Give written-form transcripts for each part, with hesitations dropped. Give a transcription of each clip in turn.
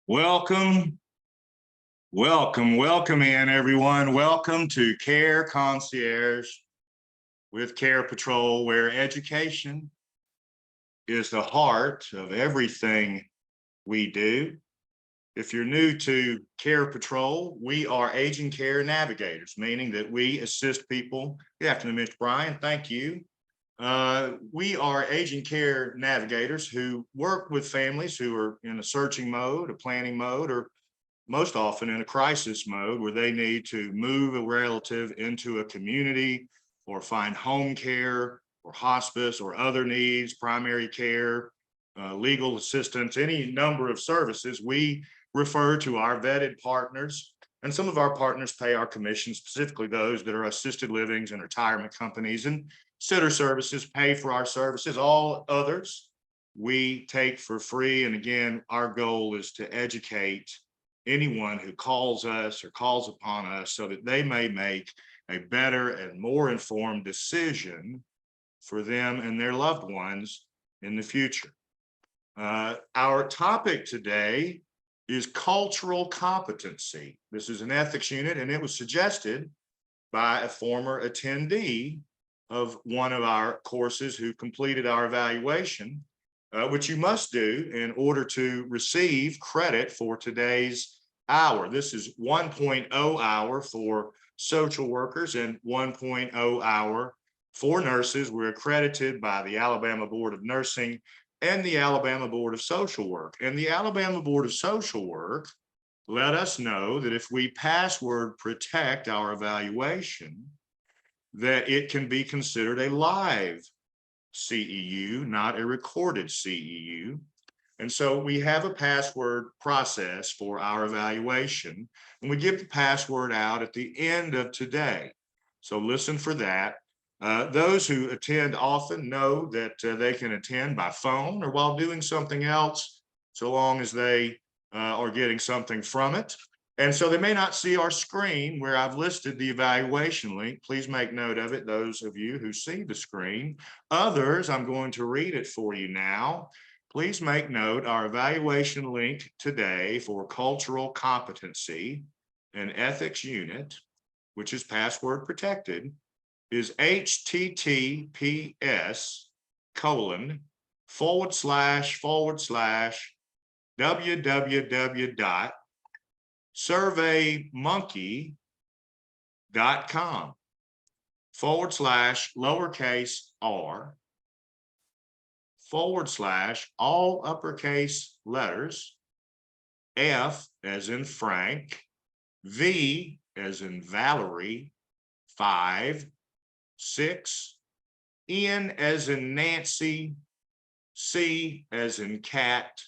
Welcome, welcome in everyone. Welcome to Care Concierge with CarePatrol, where education is the heart of everything we do. If you're new to CarePatrol, we are aging care navigators, meaning that we assist people. Good afternoon, Mr. Brian. Thank you. We are aging care navigators who work with families who are in a searching mode, a planning mode, or most often in a crisis mode where they need to move a relative into a community or find home care or hospice or other needs, primary care, legal assistance, any number of services. We refer to our vetted partners, and some of our partners pay our commission, specifically those that are assisted livings and retirement companies, and sitter services pay for our services. All others we take for free. And again, our goal is to educate anyone who calls us or calls upon us so that they may make a better and more informed decision for them and their loved ones in the future. Our topic today is cultural competency. This is an ethics unit, and it was suggested by a former attendee of one of our courses who completed our evaluation, which you must do in order to receive credit for today's hour. This is 1.0 hour for social workers and 1.0 hour for nurses. We're accredited by the Alabama Board of Nursing and the Alabama Board of Social Work. And the Alabama Board of Social Work let us know that if we password protect our evaluation, that it can be considered a live CEU, not a recorded CEU. And so we have a password process for our evaluation, and we give the password out at the end of today. So listen for that. Those who attend often know that they can attend by phone or while doing something else, so long as they are getting something from it. And so they may not see our screen where I've listed the evaluation link. Please make note of it, those of you who see the screen. Others, I'm going to read it for you now. Please make note, our evaluation link today for cultural competency and ethics unit, which is password protected, is https://www.surveymonkey.com/all uppercase letters, F as in Frank, V as in Valerie, 5, 6, N as in Nancy, C as in cat,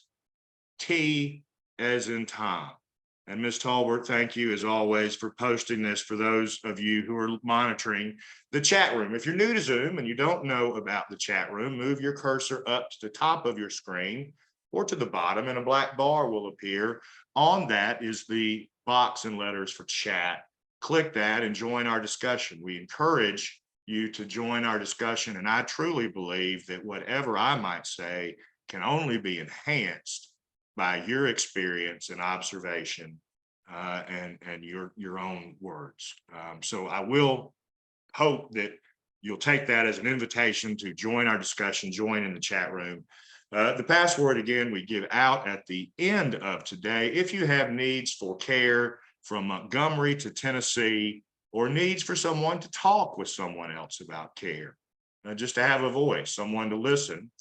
T as in Tom. And Ms. Talbert, thank you as always for posting this for those of you who are monitoring the chat room. If you're new to Zoom and you don't know about the chat room, move your cursor up to the top of your screen or to the bottom, and a black bar will appear. On that is the box and letters for chat. Click that and join our discussion. We encourage you to join our discussion, and I truly believe that whatever I might say can only be enhanced by your experience and observation and your own words. So I will hope that you'll take that as an invitation to join our discussion, join in the chat room. The password, again, we give out at the end of today. If you have needs for care from Montgomery to Tennessee, or needs for someone to talk with someone else about care, just to have a voice, someone to listen,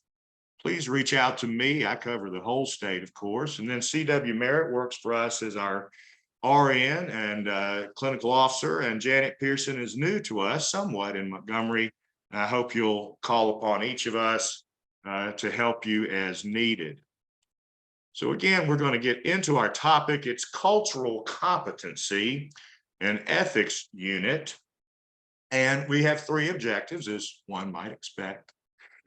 please reach out to me. I cover the whole state, of course. And then C.W. Merritt works for us as our RN and clinical officer. And Janet Pearson is new to us somewhat in Montgomery. I hope you'll call upon each of us to help you as needed. So again, we're going to get into our topic. It's cultural competency and ethics unit. And we have 3 objectives, as one might expect.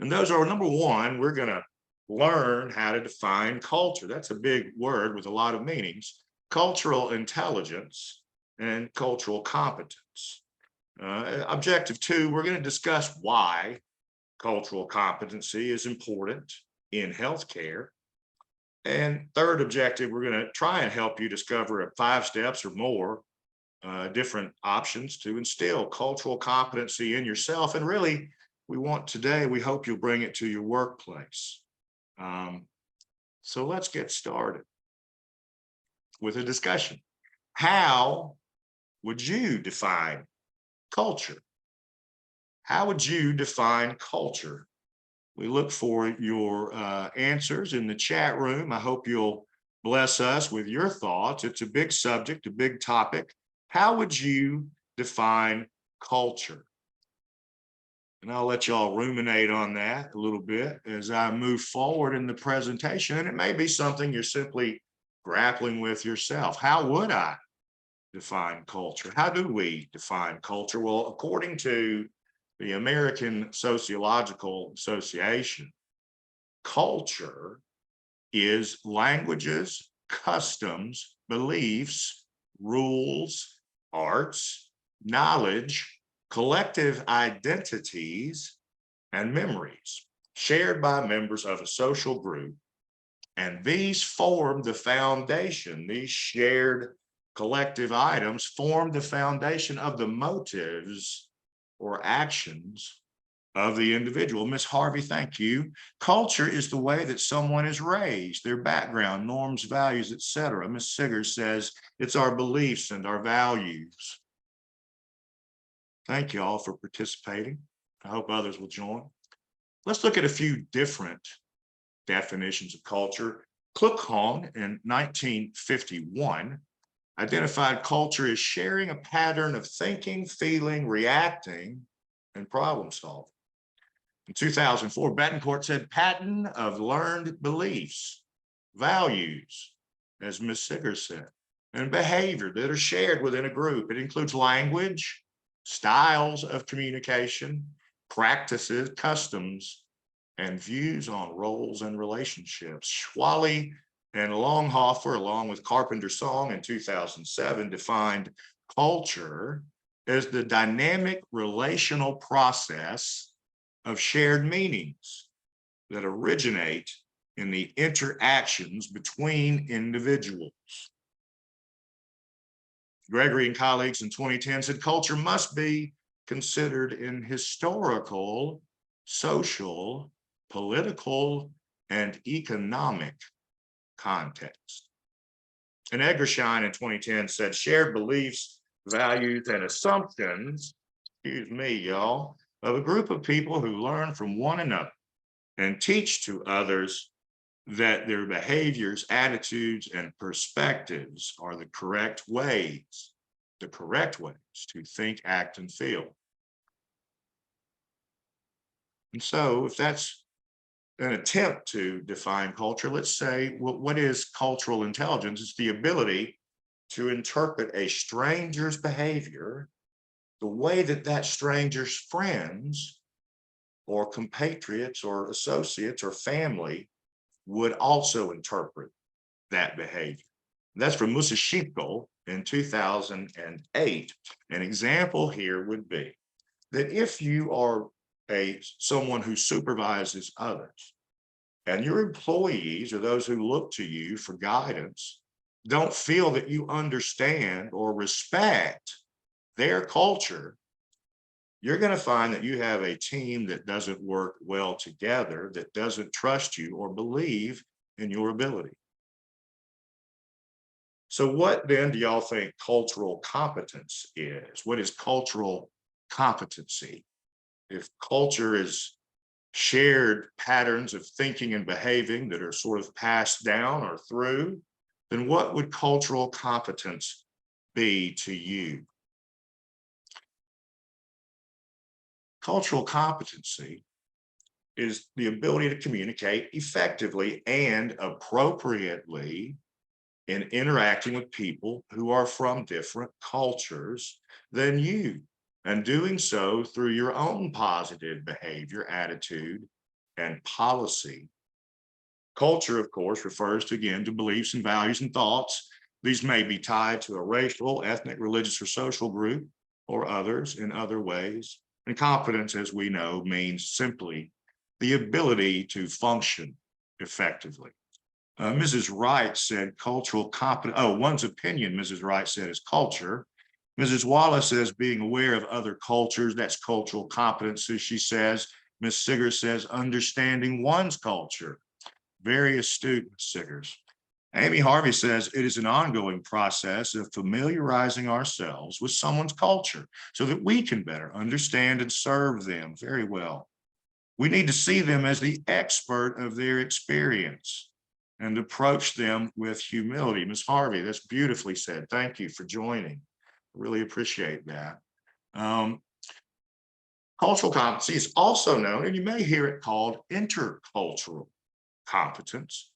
And those are, number 1, we're going to learn how to define culture. That's a big word with a lot of meanings. Cultural intelligence and cultural competence. Objective 2, we're going to discuss why cultural competency is important in healthcare. And third objective, we're going to try and help you discover 5 steps or more different options to instill cultural competency in yourself. And really, we hope you'll bring it to your workplace. Um, so let's get started with a discussion. How would you define culture? How would you define culture? We look for your answers in the chat room. I hope you'll bless us with your thoughts. It's a big subject, a big topic. How would you define culture? And I'll let y'all ruminate on that a little bit as I move forward in the presentation. And it may be something you're simply grappling with yourself. How would I define culture? How do we define culture? Well, according to the American Sociological Association, culture is languages, customs, beliefs, rules, arts, knowledge, collective identities, and memories shared by members of a social group. And these form the foundation, these shared collective items form the foundation of the motives or actions of the individual. Miss Harvey, thank you. Culture is the way that someone is raised, their background, norms, values, etc. Miss Siggers says it's our beliefs and our values. Thank you all for participating. I hope others will join. Let's look at a few different definitions of culture. Kluckhohn in 1951 identified culture as sharing a pattern of thinking, feeling, reacting, and problem solving. In 2004, Betancourt said pattern of learned beliefs, values, as Ms. Siggers said, and behavior that are shared within a group. It includes language, styles of communication, practices, customs, and views on roles and relationships. Schwally and Longhofer, along with Carpenter Song in 2007, defined culture as the dynamic relational process of shared meanings that originate in the interactions between individuals. Gregory and colleagues in 2010 said culture must be considered in historical, social, political, and economic context. And Eggershine in 2010 said shared beliefs, values, and assumptions, excuse me, y'all, of a group of people who learn from one another and teach to others that their behaviors, attitudes, and perspectives are the correct ways to think, act, and feel. And so if that's an attempt to define culture, let's say, what is cultural intelligence? It's the ability to interpret a stranger's behavior the way that that stranger's friends or compatriots or associates or family would also interpret that behavior. That's from Musashiko in 2008. An example here would be that if you are someone who supervises others and your employees or those who look to you for guidance don't feel that you understand or respect their culture, you're going to find that you have a team that doesn't work well together, that doesn't trust you or believe in your ability. So what then do y'all think cultural competence is? What is cultural competency? If culture is shared patterns of thinking and behaving that are sort of passed down or through, then what would cultural competence be to you? Cultural competency is the ability to communicate effectively and appropriately in interacting with people who are from different cultures than you, and doing so through your own positive behavior, attitude, and policy. Culture, of course, refers to, again, to beliefs and values and thoughts. These may be tied to a racial, ethnic, religious, or social group, or others in other ways. And competence, as we know, means simply the ability to function effectively. Mrs. Wright said cultural competence. Oh, one's opinion, Mrs. Wright said, is culture. Mrs. Wallace says being aware of other cultures. That's cultural competency, she says. Ms. Siggers says understanding one's culture. Very astute, Ms. Siggers. Amy Harvey says it is an ongoing process of familiarizing ourselves with someone's culture so that we can better understand and serve them. Very well. We need to see them as the expert of their experience and approach them with humility. Ms. Harvey, that's beautifully said. Thank you for joining. Really appreciate that. Cultural competency is also known, and you may hear it called intercultural competence.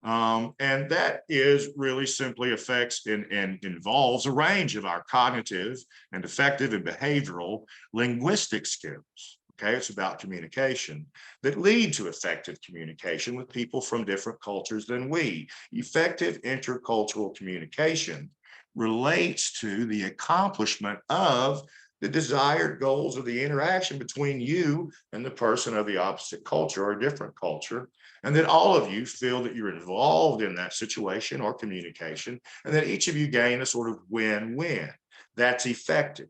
And that is really simply affects and involves a range of our cognitive and affective and behavioral linguistic skills. Okay, it's about communication that lead to effective communication with people from different cultures than we. Effective intercultural communication relates to the accomplishment of the desired goals of the interaction between you and the person of the opposite culture or a different culture, and that all of you feel that you're involved in that situation or communication, and that each of you gain a sort of win-win. That's effective.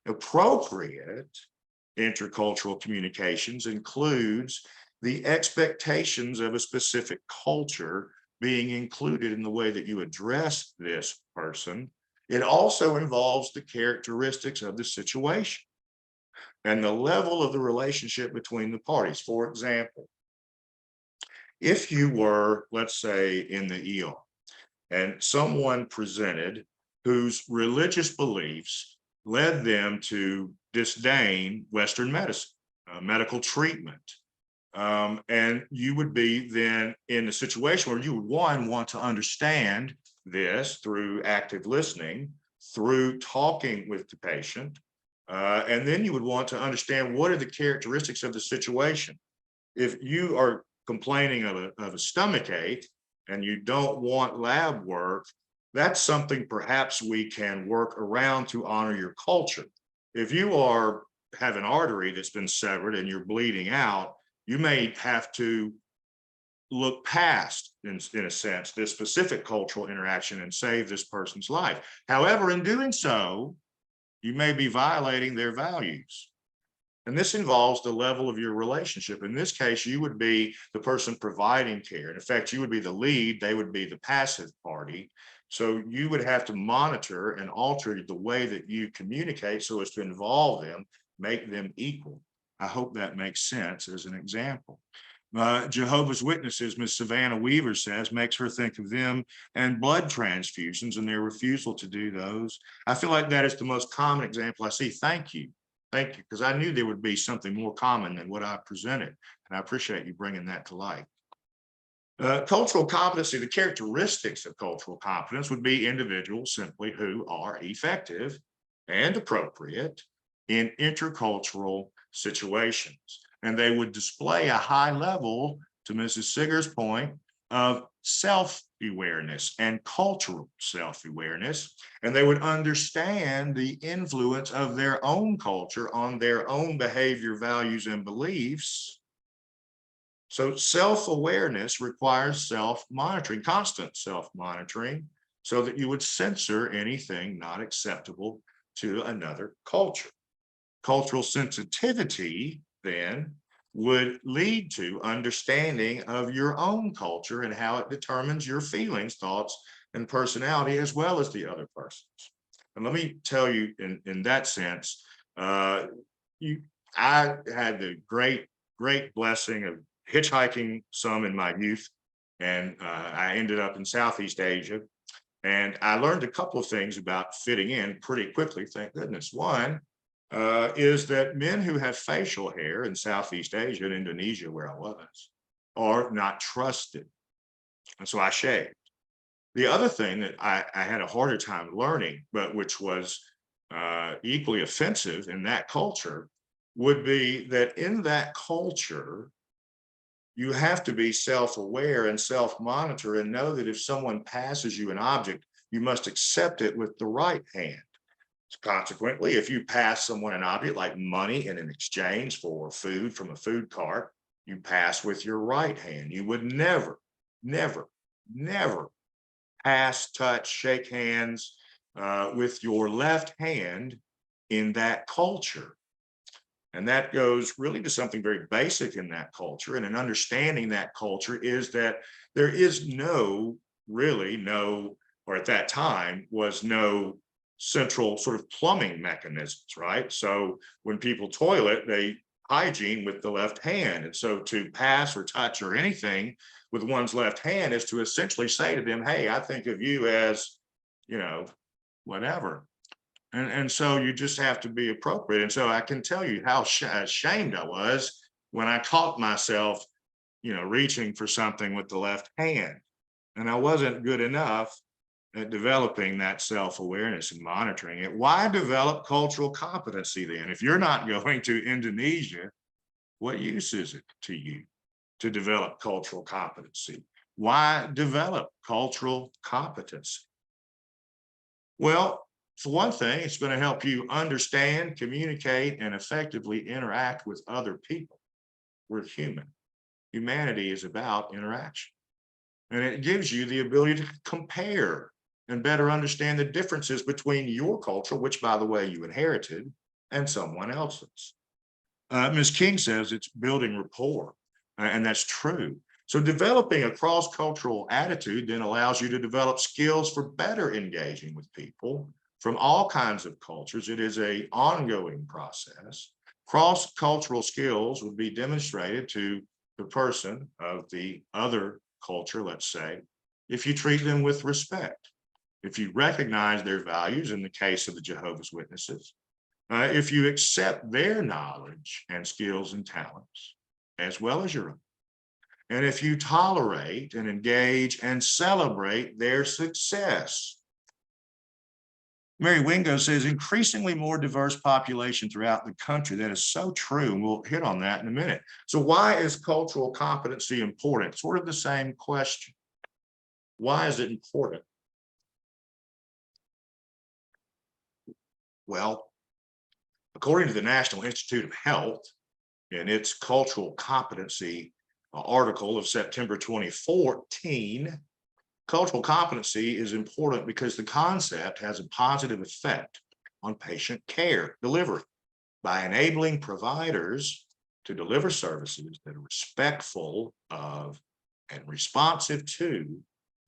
Appropriate intercultural communications includes the expectations of a specific culture being included in the way that you address this person. It also involves the characteristics of the situation and the level of the relationship between the parties. For example, if you were, let's say, in the ER and someone presented whose religious beliefs led them to disdain Western medicine, medical treatment, and you would be then in a situation where you would, one, want to understand this through active listening, through talking with the patient, and then you would want to understand what are the characteristics of the situation. If you are complaining of a stomach ache and you don't want lab work, that's something perhaps we can work around to honor your culture. If you have an artery that's been severed and you're bleeding out, you may have to look past, in a sense, this specific cultural interaction and save this person's life. However, in doing so, you may be violating their values. And this involves the level of your relationship. In this case, you would be the person providing care. In fact, you would be the lead, they would be the passive party. So you would have to monitor and alter the way that you communicate so as to involve them, make them equal. I hope that makes sense as an example. Jehovah's Witnesses, Ms. Savannah Weaver says, makes her think of them and blood transfusions and their refusal to do those. I feel like that is the most common example I see. Thank you. Thank you, because I knew there would be something more common than what I presented, and I appreciate you bringing that to light. Cultural competency, the characteristics of cultural competence would be individuals simply who are effective and appropriate in intercultural situations. And they would display a high level, to Mrs. Siggers' point, of self-awareness and cultural self-awareness, and they would understand the influence of their own culture on their own behavior, values, and beliefs. So self-awareness requires self-monitoring, constant self-monitoring, so that you would censor anything not acceptable to another culture. Cultural sensitivity, then, would lead to understanding of your own culture and how it determines your feelings, thoughts, and personality, as well as the other person's. And let me tell you, in that sense, I had the great blessing of hitchhiking some in my youth, and I ended up in Southeast Asia. And I learned a couple of things about fitting in pretty quickly, thank goodness. One, is that men who have facial hair in Southeast Asia and Indonesia, where I was, are not trusted. And so I shaved. The other thing that I had a harder time learning, but which was equally offensive in that culture, would be that in that culture, you have to be self-aware and self-monitor and know that if someone passes you an object, you must accept it with the right hand. Consequently, if you pass someone an object like money in an exchange for food from a food cart, you pass with your right hand. You would never never pass, touch, shake hands with your left hand in that culture. And that goes really to something very basic in that culture. And in understanding that culture is that there is no, really no, or at that time was no central sort of plumbing mechanisms, right? So when people toilet, they hygiene with the left hand. And so to pass or touch or anything with one's left hand is to essentially say to them, hey, I think of you as, you know, whatever. And so you just have to be appropriate. And so I can tell you how ashamed I was when I caught myself, reaching for something with the left hand. And I wasn't good enough at developing that self-awareness and monitoring it. Why develop cultural competency then? If you're not going to Indonesia, what use is it to you to develop cultural competency? Why develop cultural competency? Well, for one thing, it's going to help you understand, communicate, and effectively interact with other people. We're human. Humanity is about interaction. And it gives you the ability to compare and better understand the differences between your culture, which, by the way, you inherited, and someone else's. Ms. King says it's building rapport, and that's true. So developing a cross-cultural attitude then allows you to develop skills for better engaging with people from all kinds of cultures. It is an ongoing process. Cross-cultural skills would be demonstrated to the person of the other culture, let's say, if you treat them with respect, if you recognize their values in the case of the Jehovah's Witnesses, if you accept their knowledge and skills and talents, as well as your own, and if you tolerate and engage and celebrate their success. Mary Wingo says, increasingly more diverse population throughout the country. That is so true, and we'll hit on that in a minute. So why is cultural competency important? Sort of the same question. Why is it important? Well, according to the National Institute of Health, in its cultural competency article of September 2014, cultural competency is important because the concept has a positive effect on patient care delivery by enabling providers to deliver services that are respectful of and responsive to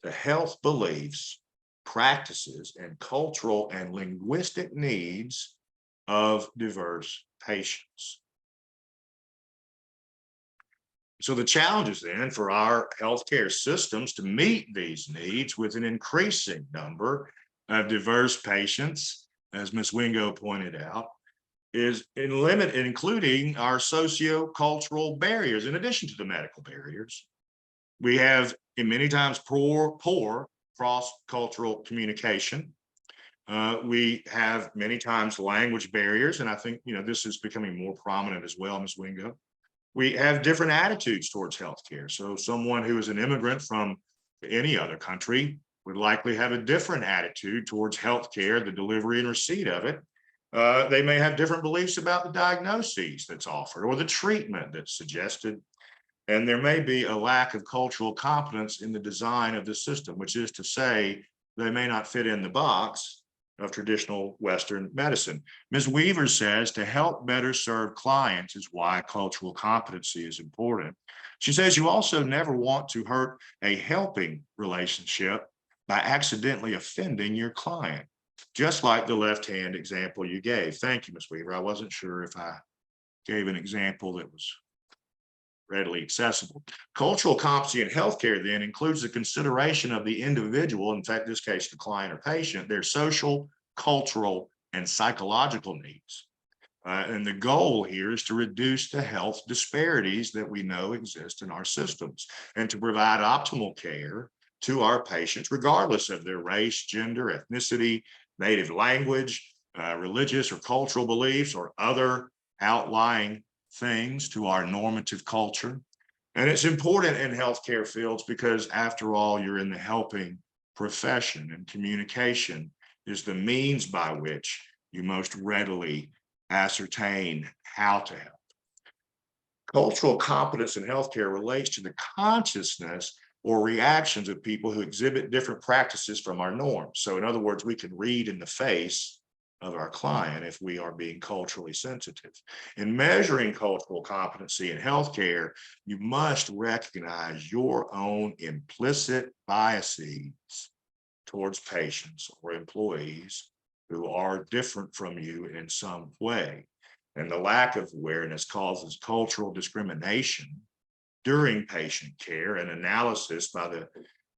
the health beliefs, practices, and cultural and linguistic needs of diverse patients. So the challenges then for our healthcare systems to meet these needs with an increasing number of diverse patients, as Ms. Wingo pointed out, is including our socio-cultural barriers. In addition to the medical barriers, we have in many times poor cross-cultural communication. We have many times language barriers, and I think this is becoming more prominent as well, Ms. Wingo. We have different attitudes towards healthcare. So someone who is an immigrant from any other country would likely have a different attitude towards healthcare, the delivery and receipt of it. They may have different beliefs about the diagnoses that's offered or the treatment that's suggested. And there may be a lack of cultural competence in the design of the system, which is to say they may not fit in the box of traditional Western medicine. Ms. Weaver says to help better serve clients is why cultural competency is important. She says you also never want to hurt a helping relationship by accidentally offending your client, just like the left-hand example you gave. Thank you, Ms. Weaver. I wasn't sure if I gave an example that was readily accessible. Cultural competency in healthcare then includes the consideration of the individual, in fact, in this case, the client or patient, their social, cultural, and psychological needs. And the goal here is to reduce the health disparities that we know exist in our systems and to provide optimal care to our patients, regardless of their race, gender, ethnicity, native language, religious or cultural beliefs, or other outlying things to our normative culture. And it's important in healthcare fields because, after all, you're in the helping profession, and communication is the means by which you most readily ascertain how to help. Cultural competence in healthcare relates to the consciousness or reactions of people who exhibit different practices from our norms. So in other words, we can read in the face of our client if we are being culturally sensitive. In measuring cultural competency in healthcare, you must recognize your own implicit biases towards patients or employees who are different from you in some way. And the lack of awareness causes cultural discrimination during patient care. An analysis by the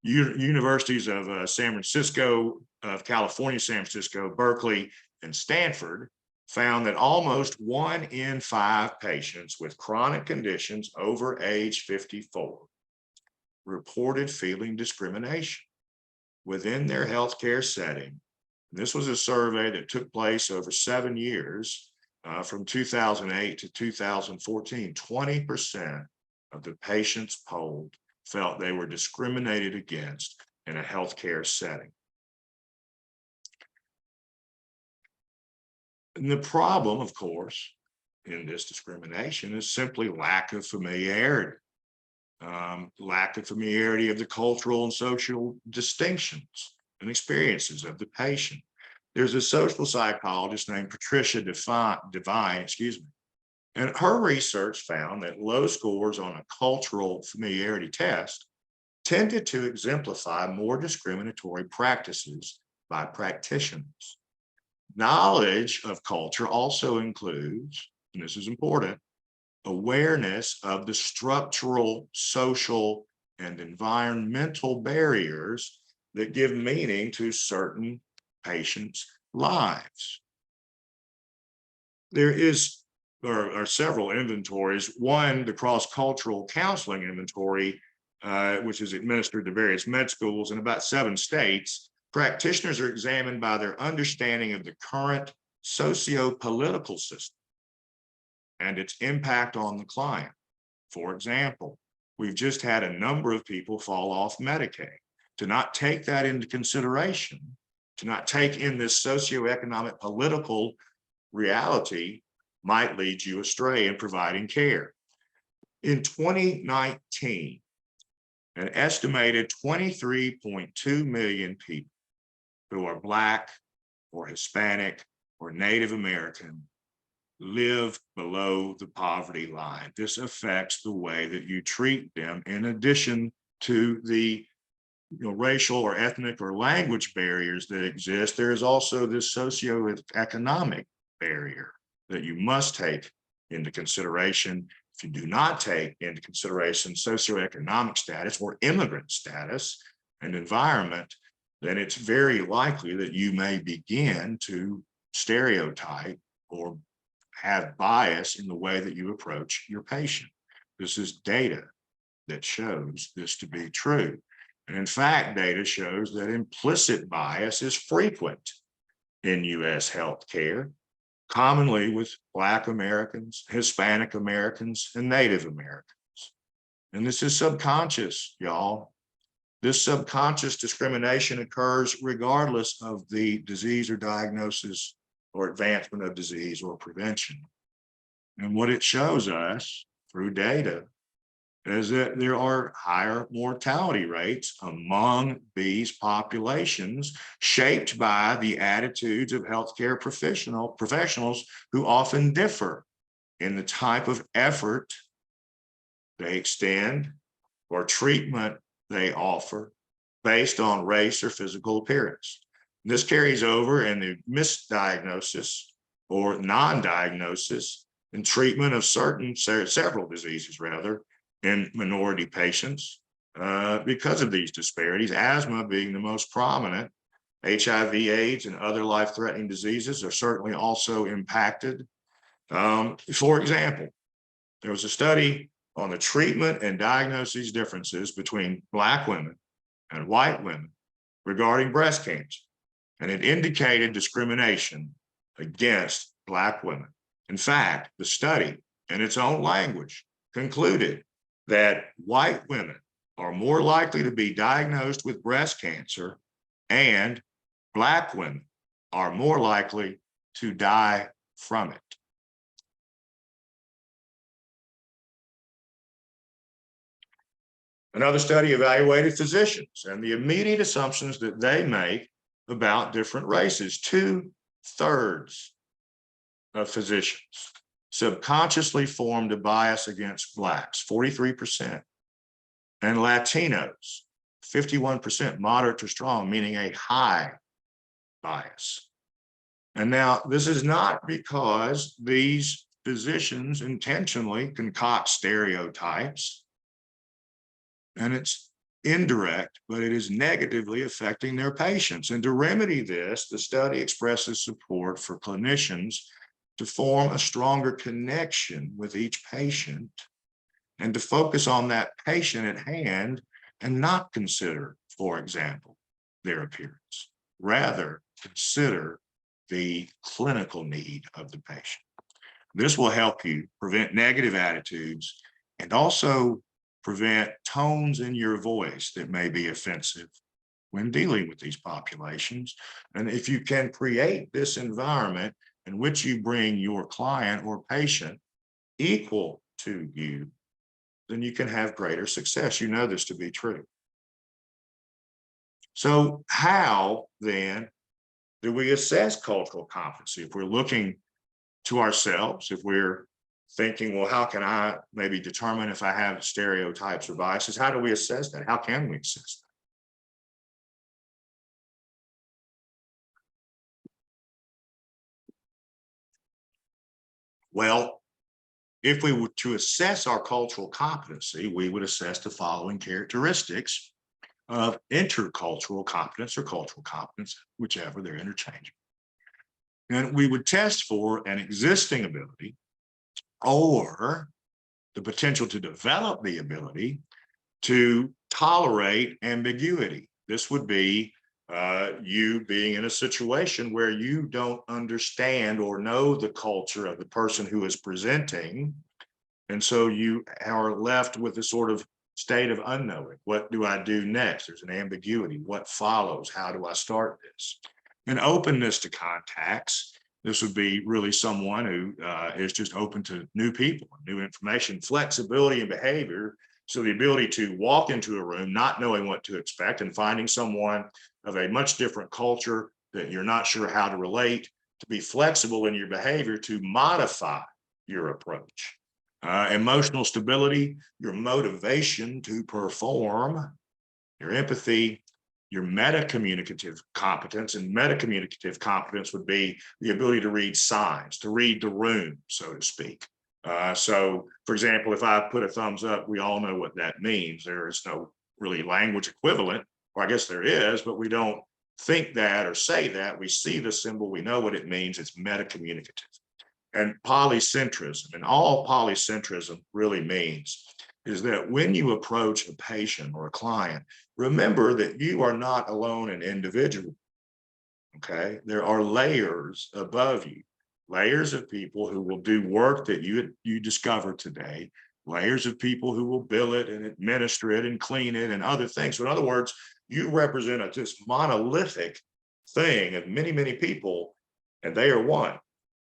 universities of San Francisco, of California, San Francisco, Berkeley, and Stanford found that almost 1 in 5 patients with chronic conditions over age 54 reported feeling discrimination within their healthcare setting. This was a survey that took place over 7 years, from 2008 to 2014. 20% of the patients polled felt they were discriminated against in a healthcare setting. And the problem, of course, in this discrimination is simply lack of familiarity. Lack of familiarity of the cultural and social distinctions and experiences of the patient. There's a social psychologist named Patricia Devine, and her research found that low scores on a cultural familiarity test tended to exemplify more discriminatory practices by practitioners. Knowledge of culture also includes, and this is important, awareness of the structural, social, and environmental barriers that give meaning to certain patients' lives. There are several inventories. One, the cross-cultural counseling inventory, which is administered to various med schools in about 7 states. Practitioners are examined by their understanding of the current socio-political system and its impact on the client. For example, we've just had a number of people fall off Medicaid. To not take that into consideration, to not take in this socioeconomic political reality might lead you astray in providing care. In 2019, an estimated 23.2 million people who are Black or Hispanic or Native American live below the poverty line. This affects the way that you treat them, in addition to the racial or ethnic or language barriers that exist. There is also this socioeconomic barrier that you must take into consideration. If you do not take into consideration socioeconomic status or immigrant status and environment, then it's very likely that you may begin to stereotype or have bias in the way that you approach your patient. This is data that shows this to be true. And in fact, data shows that implicit bias is frequent in US healthcare, commonly with Black Americans, Hispanic Americans, and Native Americans. And this is subconscious, y'all. This subconscious discrimination occurs regardless of the disease or diagnosis or advancement of disease or prevention. And what it shows us through data is that there are higher mortality rates among these populations, shaped by the attitudes of healthcare professionals who often differ in the type of effort they extend or treatment they offer based on race or physical appearance. This carries over in the misdiagnosis or non-diagnosis and treatment of several diseases rather, in minority patients because of these disparities, asthma being the most prominent. HIV, AIDS, and other life-threatening diseases are certainly also impacted. For example, there was a study on the treatment and diagnosis differences between Black women and white women regarding breast cancer, and it indicated discrimination against Black women. In fact, the study, in its own language, concluded that white women are more likely to be diagnosed with breast cancer, and Black women are more likely to die from it. Another study evaluated physicians and the immediate assumptions that they make about different races. 2/3 of physicians subconsciously formed a bias against Blacks, 43%, and Latinos, 51%, moderate to strong, meaning a high bias. And now this is not because these physicians intentionally concoct stereotypes, and it's indirect, but it is negatively affecting their patients. And to remedy this, the study expresses support for clinicians to form a stronger connection with each patient and to focus on that patient at hand and not consider, for example, their appearance. Rather, consider the clinical need of the patient. This will help you prevent negative attitudes and also prevent tones in your voice that may be offensive when dealing with these populations. And if you can create this environment in which you bring your client or patient equal to you, then you can have greater success. You know this to be true. So how then do we assess cultural competency? If we're looking to ourselves, if we're thinking, well, how can I maybe determine if I have stereotypes or biases? How do we assess that? How can we assess that? Well, if we were to assess our cultural competency, we would assess the following characteristics of intercultural competence or cultural competence, whichever, they're interchangeable. And we would test for an existing ability or the potential to develop the ability to tolerate ambiguity. This would be you being in a situation where you don't understand or know the culture of the person who is presenting. And so you are left with a sort of state of unknowing. What do I do next? There's an ambiguity. What follows? How do I start this? An openness to contacts. This would be really someone who is just open to new people, new information, flexibility in behavior. So the ability to walk into a room not knowing what to expect and finding someone of a much different culture that you're not sure how to relate, to be flexible in your behavior, to modify your approach. Emotional stability, your motivation to perform, your empathy, your meta-communicative competence. And meta-communicative competence would be the ability to read signs, to read the room, so to speak. So, for example, if I put a thumbs up, we all know what that means. There is no really language equivalent, or I guess there is, but we don't think that or say that. We see the symbol, we know what it means. It's meta-communicative. And polycentrism, and all polycentrism really means is that when you approach a patient or a client, remember that you are not alone an individual, okay? There are layers above you, layers of people who will do work that you discover today, layers of people who will bill it and administer it and clean it and other things. So in other words, you represent this monolithic thing of many, many people, and they are one.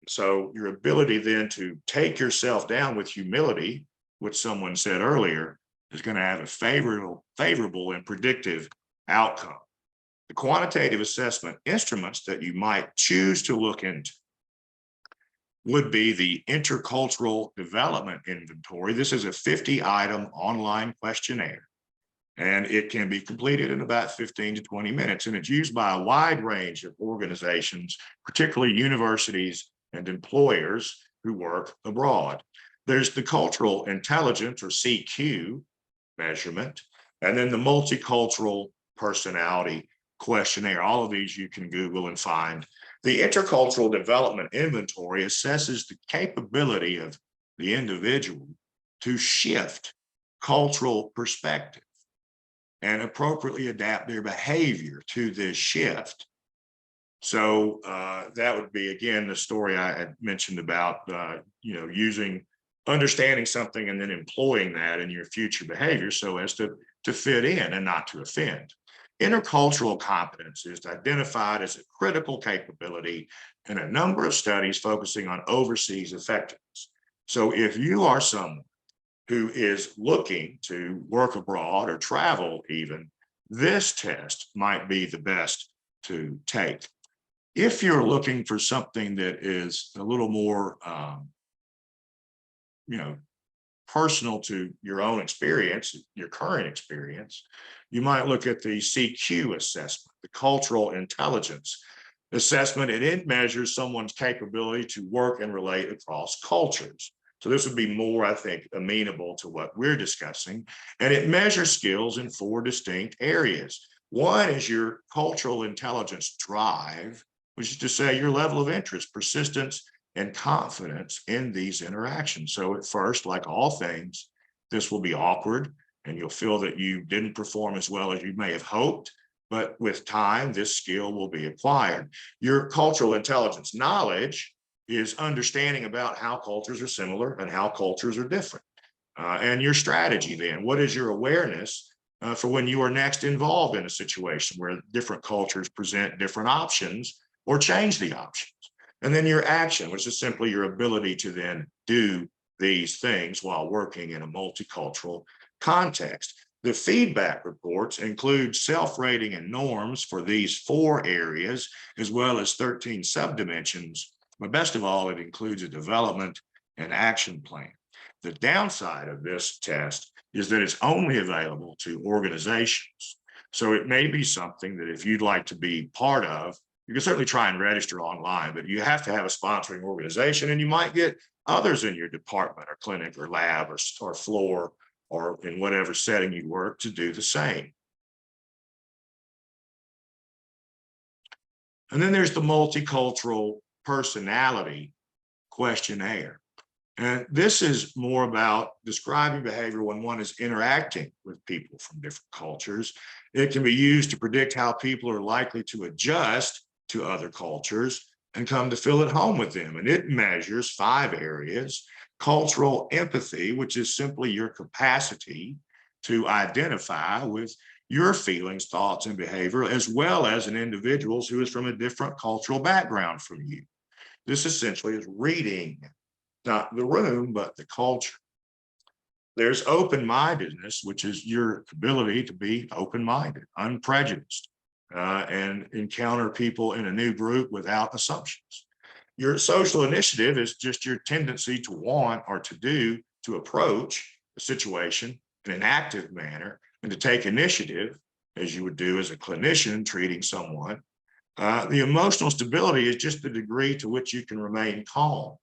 So your ability then to take yourself down with humility, which someone said earlier, is going to have a favorable and predictive outcome. The quantitative assessment instruments that you might choose to look into would be the Intercultural Development Inventory. This is a 50-item online questionnaire, and it can be completed in about 15 to 20 minutes. And it's used by a wide range of organizations, particularly universities and employers who work abroad. There's the Cultural Intelligence, or CQ, measurement, and then the Multicultural Personality Questionnaire. All of these you can Google and find. The Intercultural Development Inventory assesses the capability of the individual to shift cultural perspective and appropriately adapt their behavior to this shift. So that would be, again, the story I had mentioned about, understanding something and then employing that in your future behavior so as to fit in and not to offend. Intercultural competence is identified as a critical capability in a number of studies focusing on overseas effectiveness. So if you are someone who is looking to work abroad or travel even, this test might be the best to take. If you're looking for something that is a little more, you know, personal to your own experience, your current experience, you might look at the CQ assessment, the Cultural Intelligence Assessment, and it measures someone's capability to work and relate across cultures. So this would be more, I think, amenable to what we're discussing. And it measures skills in 4 distinct areas. One is your cultural intelligence drive, which is to say your level of interest, persistence, and confidence in these interactions. So at first, like all things, this will be awkward and you'll feel that you didn't perform as well as you may have hoped. But with time, this skill will be acquired. Your cultural intelligence knowledge is understanding about how cultures are similar and how cultures are different. And your strategy then, what is your awareness for when you are next involved in a situation where different cultures present different options or change the options? And then your action, which is simply your ability to then do these things while working in a multicultural context. The feedback reports include self-rating and norms for these 4 areas, as well as 13 subdimensions. But best of all, it includes a development and action plan. The downside of this test is that it's only available to organizations. So it may be something that if you'd like to be part of, you can certainly try and register online, but you have to have a sponsoring organization, and you might get others in your department or clinic or lab or floor or in whatever setting you work to do the same. And then there's the multicultural personality questionnaire. And this is more about describing behavior when one is interacting with people from different cultures. It can be used to predict how people are likely to adjust to other cultures and come to feel at home with them. And it measures 5 areas: cultural empathy, which is simply your capacity to identify with your feelings, thoughts, and behavior, as well as an individual who is from a different cultural background from you. This essentially is reading not the room, but the culture. There's open-mindedness, which is your ability to be open-minded, unprejudiced, and encounter people in a new group without assumptions. Your social initiative is just your tendency to want or to do, to approach a situation in an active manner and to take initiative, as you would do as a clinician treating someone. The emotional stability is just the degree to which you can remain calm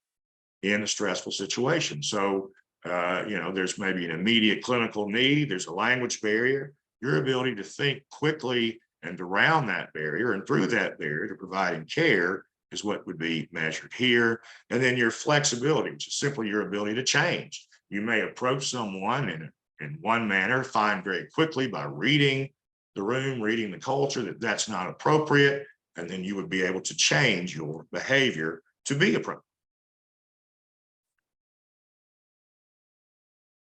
in a stressful situation. So, there's maybe an immediate clinical need, there's a language barrier. Your ability to think quickly and around that barrier and through that barrier to providing care is what would be measured here. And then your flexibility, which is simply your ability to change. You may approach someone in one manner, find very quickly by reading the room, reading the culture, that that's not appropriate. And then you would be able to change your behavior to be appropriate.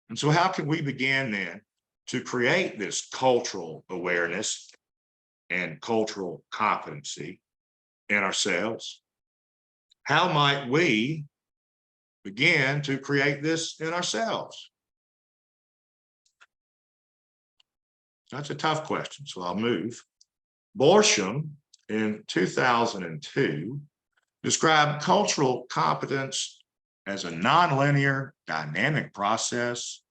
And so how can we begin then to create this cultural awareness and cultural competency in ourselves? How might we begin to create this in ourselves? That's a tough question, so I'll move. Borsham in 2002 described cultural competence as a nonlinear, dynamic process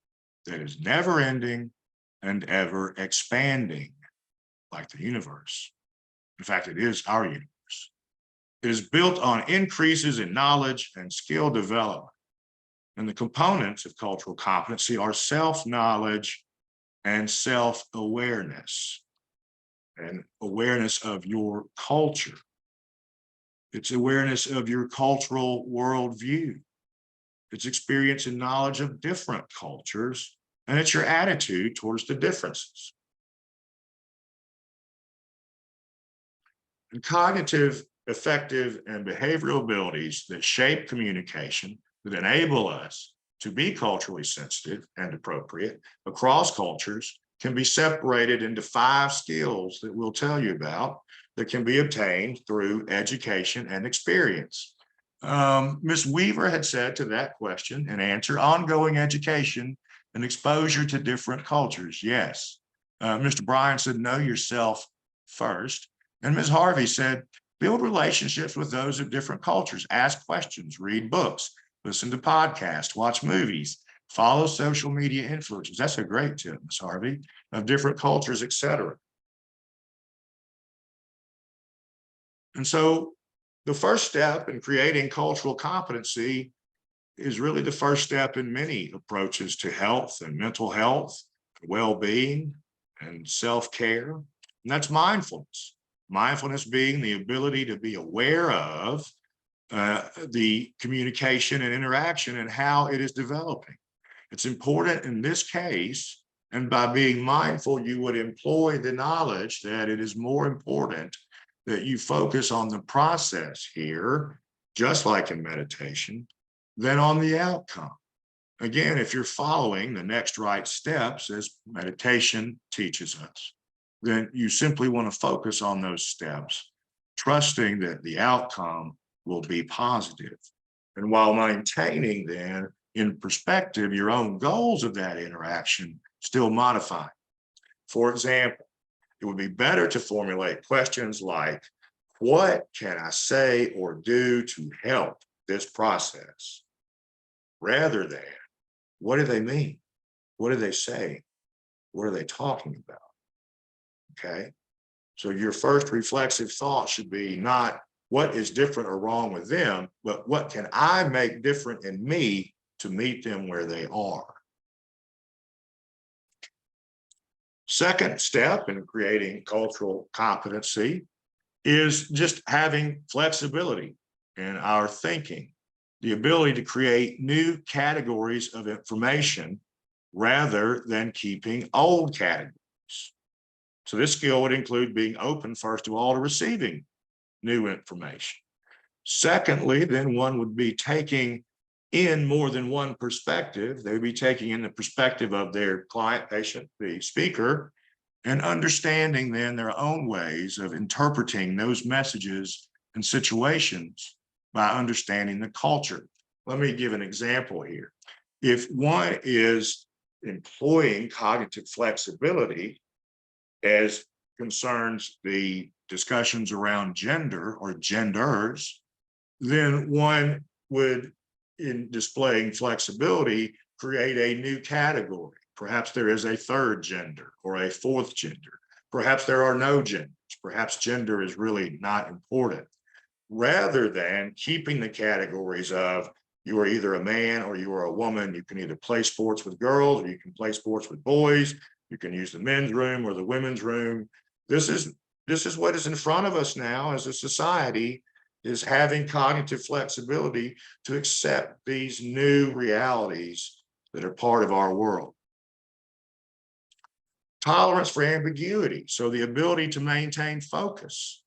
that is never ending and ever expanding, like the universe. In fact, it is our universe. It is built on increases in knowledge and skill development. And the components of cultural competency are self-knowledge and self-awareness, and awareness of your culture. It's awareness of your cultural worldview. It's experience and knowledge of different cultures, and it's your attitude towards the differences. And cognitive, affective, and behavioral abilities that shape communication, that enable us to be culturally sensitive and appropriate across cultures, can be separated into 5 skills that we'll tell you about that can be obtained through education and experience. Ms. Weaver had said to that question and answer, ongoing education and exposure to different cultures. Yes. Mr. Bryan said, know yourself first. And Ms. Harvey said, build relationships with those of different cultures, ask questions, read books, listen to podcasts, watch movies, follow social media influencers. That's a great tip, Ms. Harvey, of different cultures, etc. And so the first step in creating cultural competency is really the first step in many approaches to health and mental health, well-being, and self-care. And that's mindfulness. Mindfulness being the ability to be aware of the communication and interaction and how it is developing. It's important in this case, and by being mindful, you would employ the knowledge that it is more important that you focus on the process here, just like in meditation, than on the outcome. Again, if you're following the next right steps, as meditation teaches us, then you simply want to focus on those steps, trusting that the outcome will be positive. And while maintaining then in perspective your own goals of that interaction, still modifying. For example, it would be better to formulate questions like, what can I say or do to help this process? Rather than, what do they mean? What do they say? What are they talking about? Okay. So your first reflexive thought should be not what is different or wrong with them, but what can I make different in me to meet them where they are? Second step in creating cultural competency is just having flexibility in our thinking, the ability to create new categories of information rather than keeping old categories. So this skill would include being open, first of all, to receiving new information. Secondly, then one would be taking in more than one perspective. They would be taking in the perspective of their client, patient, the speaker, and understanding then their own ways of interpreting those messages and situations by understanding the culture. Let me give an example here. If one is employing cognitive flexibility as concerns the discussions around gender or genders, then one would, in displaying flexibility, create a new category. Perhaps there is a third gender or a fourth gender. Perhaps there are no genders. Perhaps gender is really not important. Rather than keeping the categories of you are either a man or you are a woman, you can either play sports with girls or you can play sports with boys, you can use the men's room or the women's room. This is what is in front of us now as a society, is having cognitive flexibility to accept these new realities that are part of our world. Tolerance for ambiguity, so the ability to maintain focus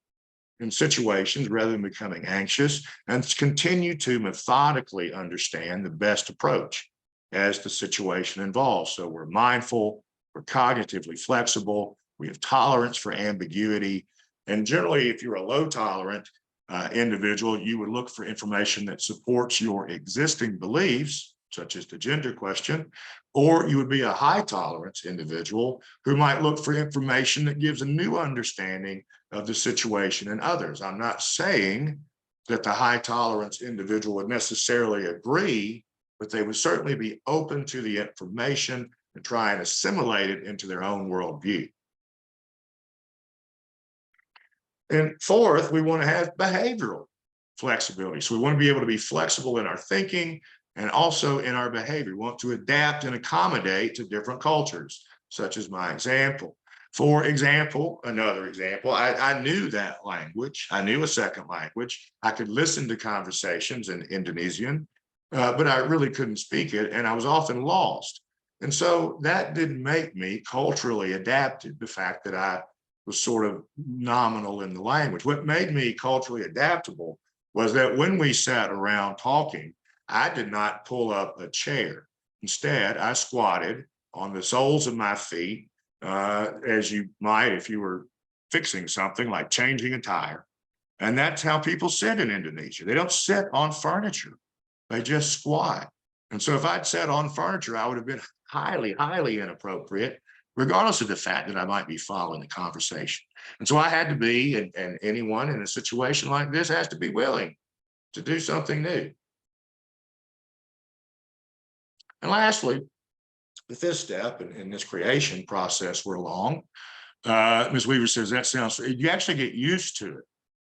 in situations rather than becoming anxious, and continue to methodically understand the best approach as the situation involves. So we're mindful, we're cognitively flexible, we have tolerance for ambiguity, and generally, if you're a low tolerant individual, you would look for information that supports your existing beliefs, such as the gender question, or you would be a high tolerance individual who might look for information that gives a new understanding of the situation and others. I'm not saying that the high tolerance individual would necessarily agree, but they would certainly be open to the information and try and assimilate it into their own worldview. And fourth, we want to have behavioral flexibility. So we want to be able to be flexible in our thinking and also in our behavior. We want to adapt and accommodate to different cultures, such as my example. For example, another example, I knew that language. I knew a second language. I could listen to conversations in Indonesian, but I really couldn't speak it, and I was often lost. And so that didn't make me culturally adapted, the fact that I was sort of nominal in the language. What made me culturally adaptable was that when we sat around talking, I did not pull up a chair. Instead, I squatted on the soles of my feet, as you might if you were fixing something like changing a tire. And that's how people sit in Indonesia. They don't sit on furniture. They just squat. And so if I'd sat on furniture, I would have been highly, highly inappropriate, regardless of the fact that I might be following the conversation. And so I had to be, and anyone in a situation like this has to be willing to do something new. And lastly, the fifth step in this creation process we're along, Ms. Weaver says, that sounds, you actually get used to it.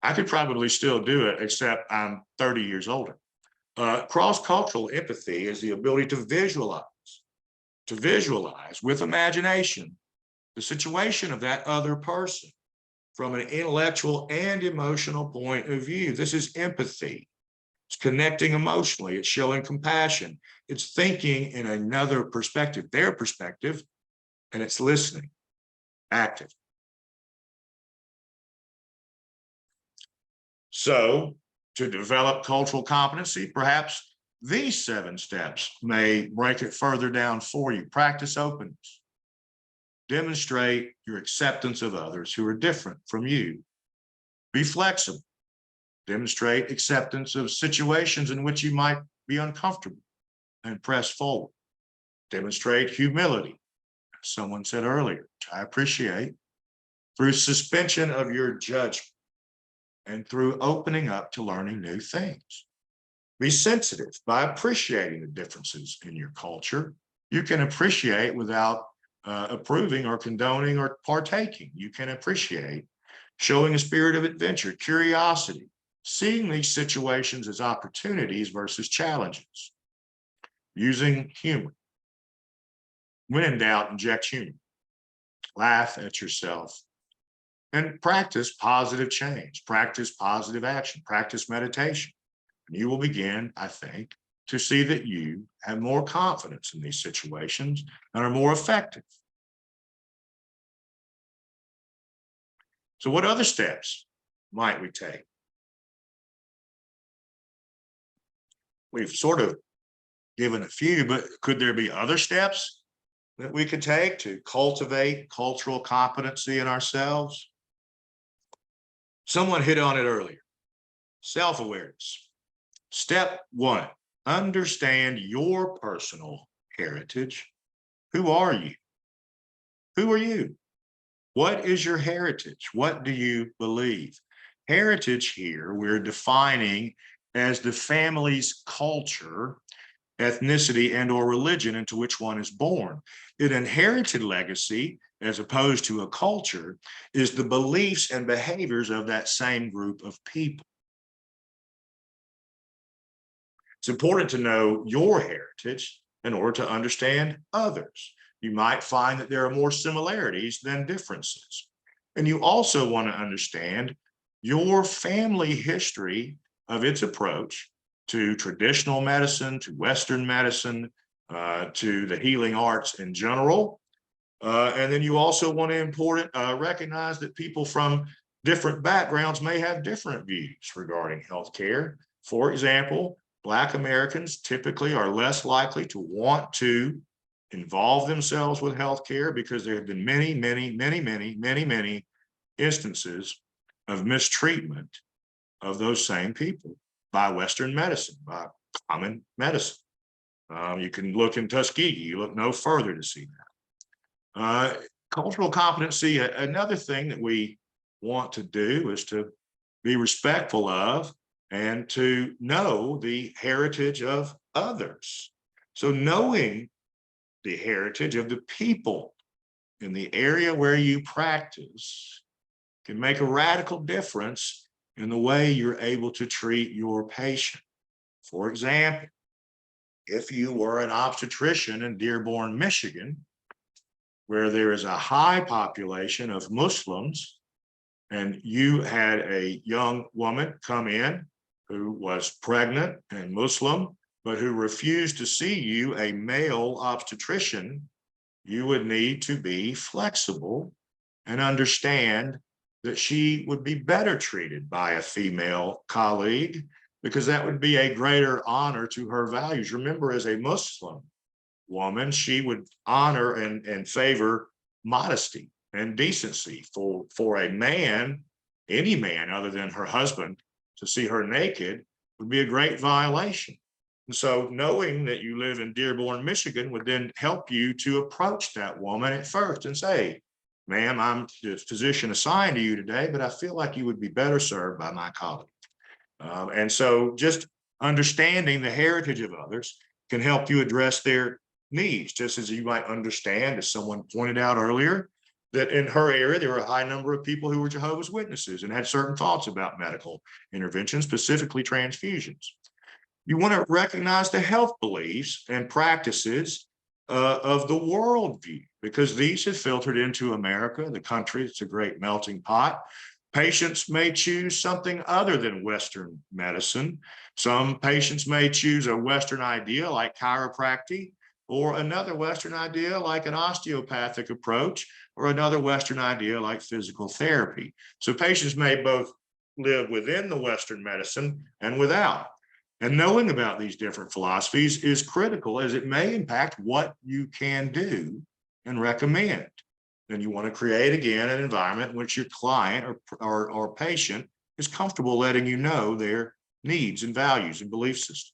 I could probably still do it, except I'm 30 years older. Cross-cultural empathy is the ability to visualize with imagination the situation of that other person from an intellectual and emotional point of view. This is empathy. It's connecting emotionally. It's showing compassion. It's thinking in another perspective, their perspective, and it's listening, active. So to develop cultural competency, perhaps these 7 steps may break it further down for you. Practice openness. Demonstrate your acceptance of others who are different from you. Be flexible. Demonstrate acceptance of situations in which you might be uncomfortable and press forward. Demonstrate humility. As someone said earlier, which I appreciate, through suspension of your judgment and through opening up to learning new things. Be sensitive by appreciating the differences in your culture. You can appreciate without approving or condoning or partaking. You can appreciate, showing a spirit of adventure, curiosity, seeing these situations as opportunities versus challenges, using humor. When in doubt, inject humor. Laugh at yourself and practice positive change, practice positive action, practice meditation. And you will begin, I think, to see that you have more confidence in these situations and are more effective. So what other steps might we take? We've sort of given a few, but could there be other steps that we could take to cultivate cultural competency in ourselves? Someone hit on it earlier. Self-awareness. Step 1, understand your personal heritage. Who are you? Who are you? What is your heritage? What do you believe? Heritage here, we're defining as the family's culture, ethnicity, and or religion into which one is born. An inherited legacy, as opposed to a culture, is the beliefs and behaviors of that same group of people. It's important to know your heritage in order to understand others. You might find that there are more similarities than differences. And you also want to understand your family history of its approach to traditional medicine, to Western medicine, to the healing arts in general. And then you also want to recognize that people from different backgrounds may have different views regarding healthcare. For example, Black Americans typically are less likely to want to involve themselves with healthcare because there have been many instances of mistreatment of those same people by Western medicine, by common medicine. You can look in Tuskegee, you look no further to see that. Cultural competency, another thing that we want to do is to be respectful of and to know the heritage of others. So knowing the heritage of the people in the area where you practice can make a radical difference in the way you're able to treat your patient. For example, if you were an obstetrician in Dearborn, Michigan, where there is a high population of Muslims, and you had a young woman come in who was pregnant and Muslim, but who refused to see you, a male obstetrician, you would need to be flexible and understand that she would be better treated by a female colleague because that would be a greater honor to her values. Remember, as a Muslim woman, she would honor and favor modesty and decency. For a man, any man other than her husband, to see her naked would be a great violation. And so knowing that you live in Dearborn, Michigan would then help you to approach that woman at first and say, ma'am, I'm the physician assigned to you today, but I feel like you would be better served by my colleague. And so just understanding the heritage of others can help you address their needs, just as you might understand, as someone pointed out earlier, that in her area, there were a high number of people who were Jehovah's Witnesses and had certain thoughts about medical intervention, specifically transfusions. You want to recognize the health beliefs and practices of the worldview, because these have filtered into America, the country. It's a great melting pot. Patients may choose something other than Western medicine. Some patients may choose a Western idea like chiropractic, or another Western idea like an osteopathic approach, or another Western idea like physical therapy. So patients may both live within the Western medicine and without. And knowing about these different philosophies is critical, as it may impact what you can do and recommend. Then you want to create, again, an environment in which your client or patient is comfortable letting you know their needs and values and belief system.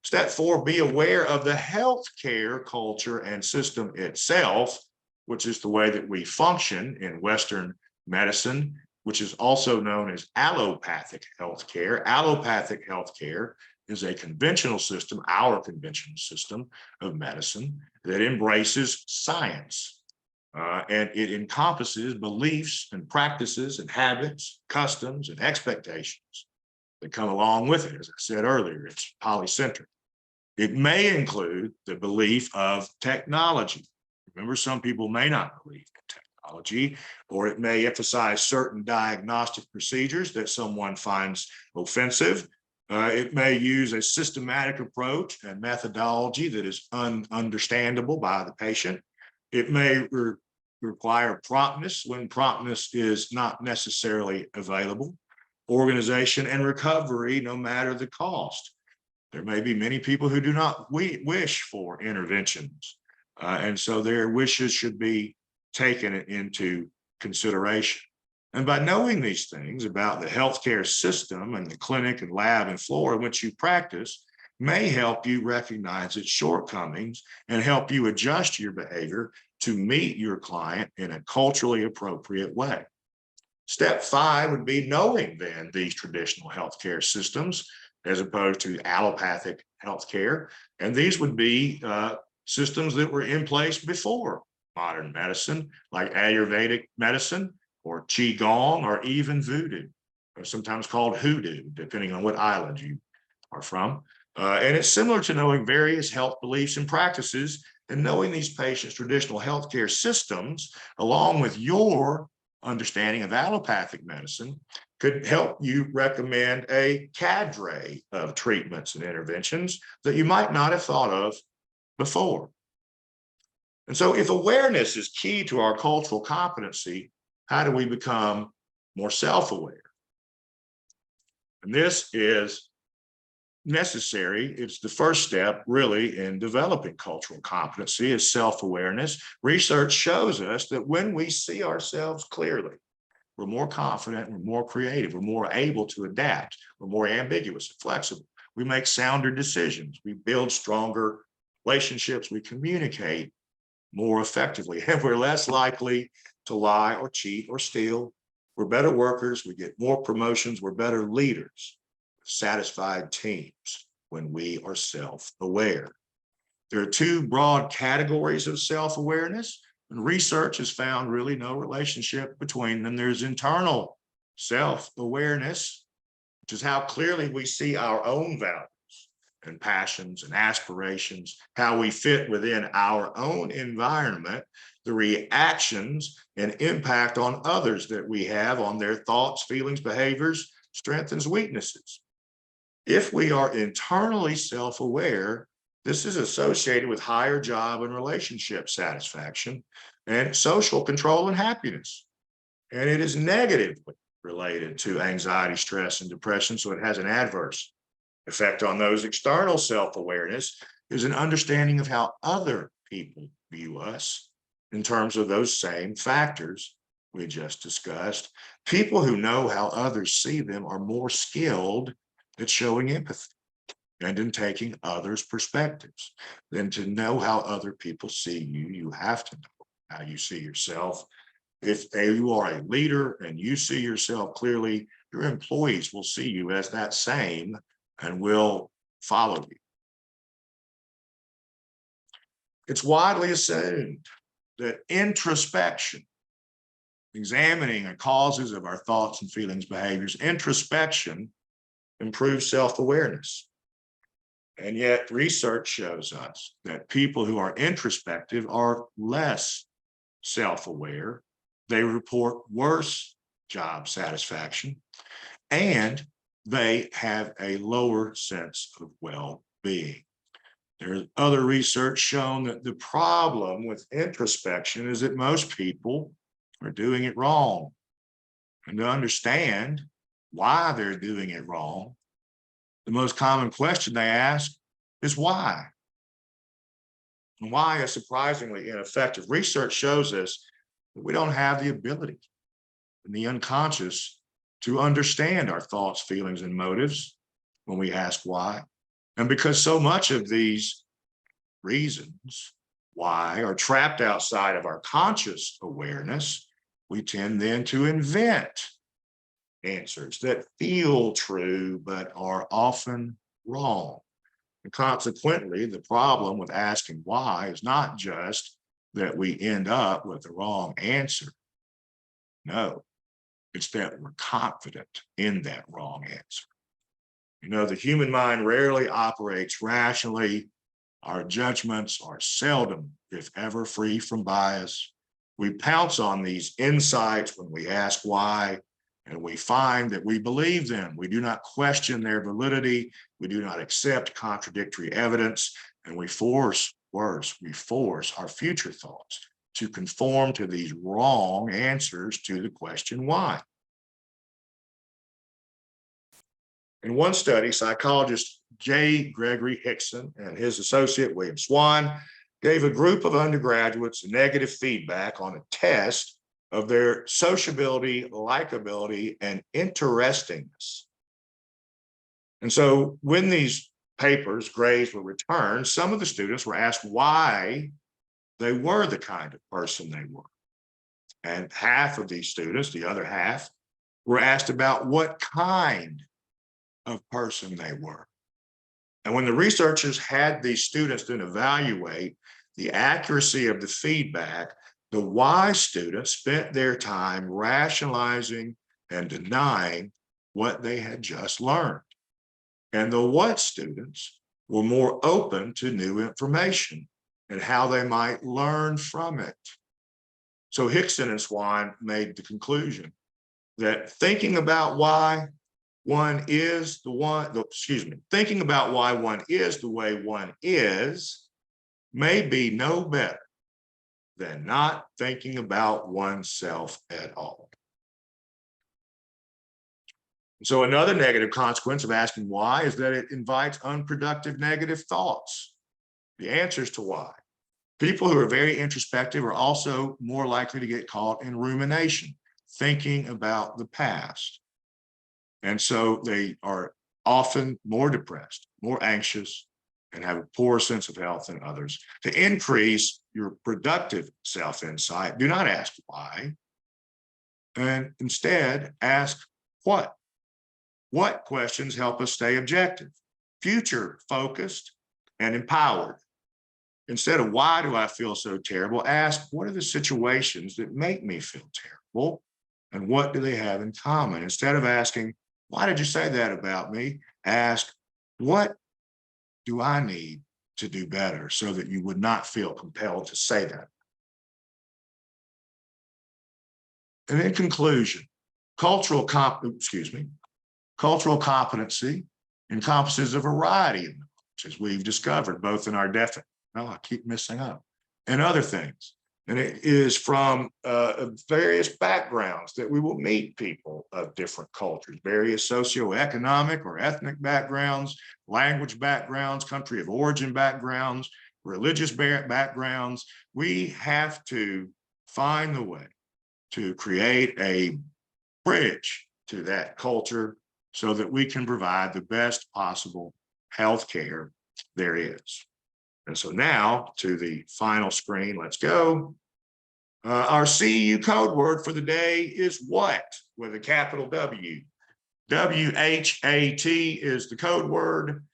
Step 4, be aware of the healthcare culture and system itself, which is the way that we function in Western medicine, which is also known as allopathic healthcare. Allopathic healthcare is a conventional system, our conventional system of medicine, that embraces science. And it encompasses beliefs and practices and habits, customs and expectations that come along with it. As I said earlier, it's polycentric. It may include the belief of technology. Remember, some people may not believe in technology, or it may emphasize certain diagnostic procedures that someone finds offensive. It may use a systematic approach and methodology that is understandable by the patient. It may require promptness when promptness is not necessarily available, organization and recovery, no matter the cost. There may be many people who do not wish for interventions, and so their wishes should be taken into consideration. And by knowing these things about the healthcare system and the clinic and lab and floor in which you practice, may help you recognize its shortcomings and help you adjust your behavior to meet your client in a culturally appropriate way. Step 5 would be knowing then these traditional healthcare systems as opposed to allopathic healthcare. And these would be systems that were in place before modern medicine, like Ayurvedic medicine or Qigong or even Voodoo, or sometimes called Hoodoo, depending on what island you are from. And it's similar to knowing various health beliefs and practices, and knowing these patients' traditional healthcare systems, along with your understanding of allopathic medicine, could help you recommend a cadre of treatments and interventions that you might not have thought of before. And so if awareness is key to our cultural competency, how do we become more self-aware? And this is necessary. It's the first step really in developing cultural competency, is self-awareness. Research shows us that when we see ourselves clearly, we're more confident, we're more creative, we're more able to adapt, we're more ambiguous and flexible. We make sounder decisions, we build stronger relationships, we communicate more effectively, and we're less likely to lie or cheat or steal. We're better workers, we get more promotions, we're better leaders, satisfied teams when we are self-aware. There are 2 broad categories of self-awareness, and research has found really no relationship between them. There's internal self-awareness, which is how clearly we see our own values and passions and aspirations, how we fit within our own environment, the reactions and impact on others that we have on their thoughts, feelings, behaviors, strengths, and weaknesses. If we are internally self-aware, this is associated with higher job and relationship satisfaction and social control and happiness. And it is negatively related to anxiety, stress, and depression, so it has an adverse effect on those. External self-awareness is an understanding of how other people view us in terms of those same factors we just discussed. People who know how others see them are more skilled at showing empathy. and in taking others' perspectives. Then to know how other people see you, you have to know how you see yourself. If you are a leader and you see yourself clearly, your employees will see you as that same and will follow you. It's widely assumed that introspection, examining the causes of our thoughts and feelings, behaviors, introspection improves self-awareness. And yet research shows us that people who are introspective are less self-aware. They report worse job satisfaction, and they have a lower sense of well-being. There's other research shown that the problem with introspection is that most people are doing it wrong. And to understand why they're doing it wrong, the most common question they ask is why? And why is surprisingly ineffective. Research shows us that we don't have the ability in the unconscious to understand our thoughts, feelings, and motives when we ask why. And because so much of these reasons why are trapped outside of our conscious awareness, we tend then to invent answers that feel true but are often wrong. And consequently, the problem with asking why is not just that we end up with the wrong answer. No, it's that we're confident in that wrong answer. You know, the human mind rarely operates rationally. Our judgments are seldom, if ever, free from bias. We pounce on these insights when we ask why, and we find that we believe them. We do not question their validity. We do not accept contradictory evidence, and we force our future thoughts to conform to these wrong answers to the question why. In one study, psychologist J. Gregory Hickson and his associate William Swan gave a group of undergraduates negative feedback on a test of their sociability, likability, and interestingness. And so when these papers, grades were returned, some of the students were asked why they were the kind of person they were. And half of these students, the other half, were asked about what kind of person they were. And when the researchers had these students then evaluate the accuracy of the feedback, the why students spent their time rationalizing and denying what they had just learned. And the what students were more open to new information and how they might learn from it. So Hickson and Swan made the conclusion that thinking about why one is thinking about why one is the way one is may be no better than not thinking about oneself at all. So another negative consequence of asking why is that it invites unproductive negative thoughts. The answers to why. People who are very introspective are also more likely to get caught in rumination, thinking about the past. And so they are often more depressed, more anxious, and have a poor sense of health than others. To increase your productive self-insight, do not ask why, and instead ask what. What questions help us stay objective, future-focused, and empowered? Instead of why do I feel so terrible, ask what are the situations that make me feel terrible, and what do they have in common? Instead of asking, why did you say that about me? Ask, what do I need to do better so that you would not feel compelled to say that? And in conclusion, cultural competency encompasses a variety of knowledge, as we've discovered, both in our I keep messing up, and other things. And it is from various backgrounds that we will meet people of different cultures, various socioeconomic or ethnic backgrounds, language backgrounds, country of origin backgrounds, religious backgrounds. We have to find the way to create a bridge to that culture so that we can provide the best possible healthcare there is. And so now to the final screen, let's go. Our CEU code word for the day is what, with a capital W. WHAT is the code word.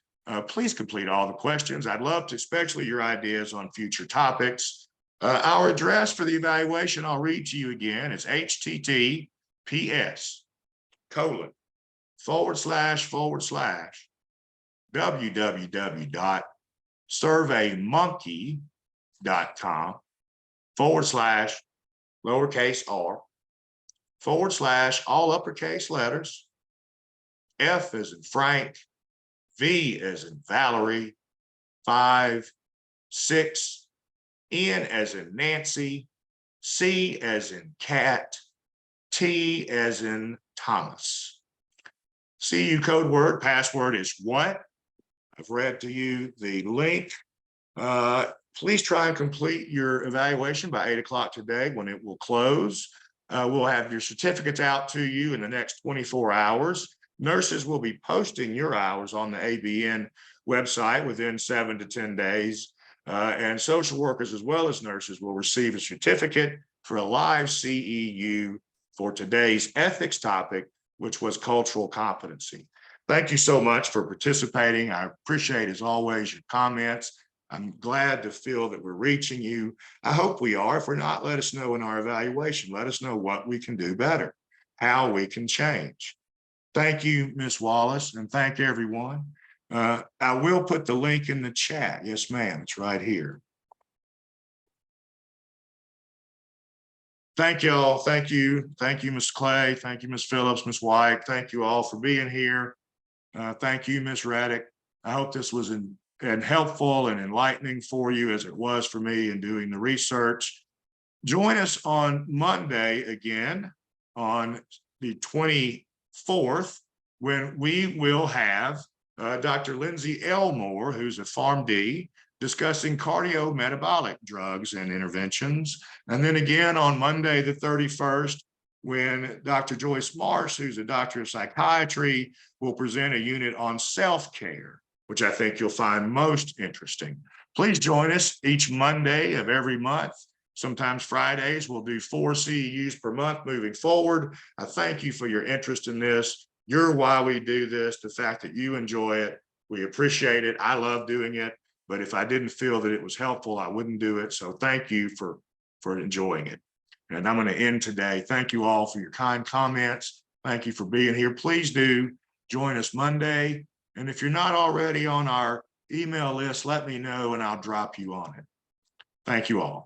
Please complete all the questions. I'd love to, especially your ideas on future topics. Our address for the evaluation, I'll read to you again. It's https://www.surveymonkey.com/lowercase r/all uppercase letters, F as in Frank, V as in Valerie, 5, 6, N as in Nancy, C as in cat, T as in Thomas. CU code word, password is what? I've read to you the link. Please try and complete your evaluation by 8 o'clock today when it will close. We'll have your certificates out to you in the next 24 hours. Nurses will be posting your hours on the ABN website within 7 to 10 days. And social workers as well as nurses will receive a certificate for a live CEU for today's ethics topic, which was cultural competency. Thank you so much for participating. I appreciate, as always, your comments. I'm glad to feel that we're reaching you. I hope we are. If we're not, let us know in our evaluation. Let us know what we can do better, how we can change. Thank you, Ms. Wallace, and thank everyone. I will put the link in the chat. Yes, ma'am, it's right here. Thank you all. Thank you. Thank you, Ms. Clay. Thank you, Ms. Phillips, Ms. White. Thank you all for being here. Thank you, Ms. Reddick. I hope this was helpful and enlightening for you as it was for me in doing the research. Join us on Monday again on the 24th, when we will have Dr. Lindsay Elmore, who's a PharmD, discussing cardiometabolic drugs and interventions. And then again on Monday, the 31st, when Dr. Joyce Marsh, who's a doctor of psychiatry, will present a unit on self-care, which I think you'll find most interesting. Please join us each Monday of every month. Sometimes Fridays, we'll do 4 CEUs per month moving forward. I thank you for your interest in this. You're why we do this, the fact that you enjoy it. We appreciate it. I love doing it. But if I didn't feel that it was helpful, I wouldn't do it. So thank you for enjoying it. And I'm going to end today. Thank you all for your kind comments. Thank you for being here. Please do join us Monday. And if you're not already on our email list, let me know and I'll drop you on it. Thank you all.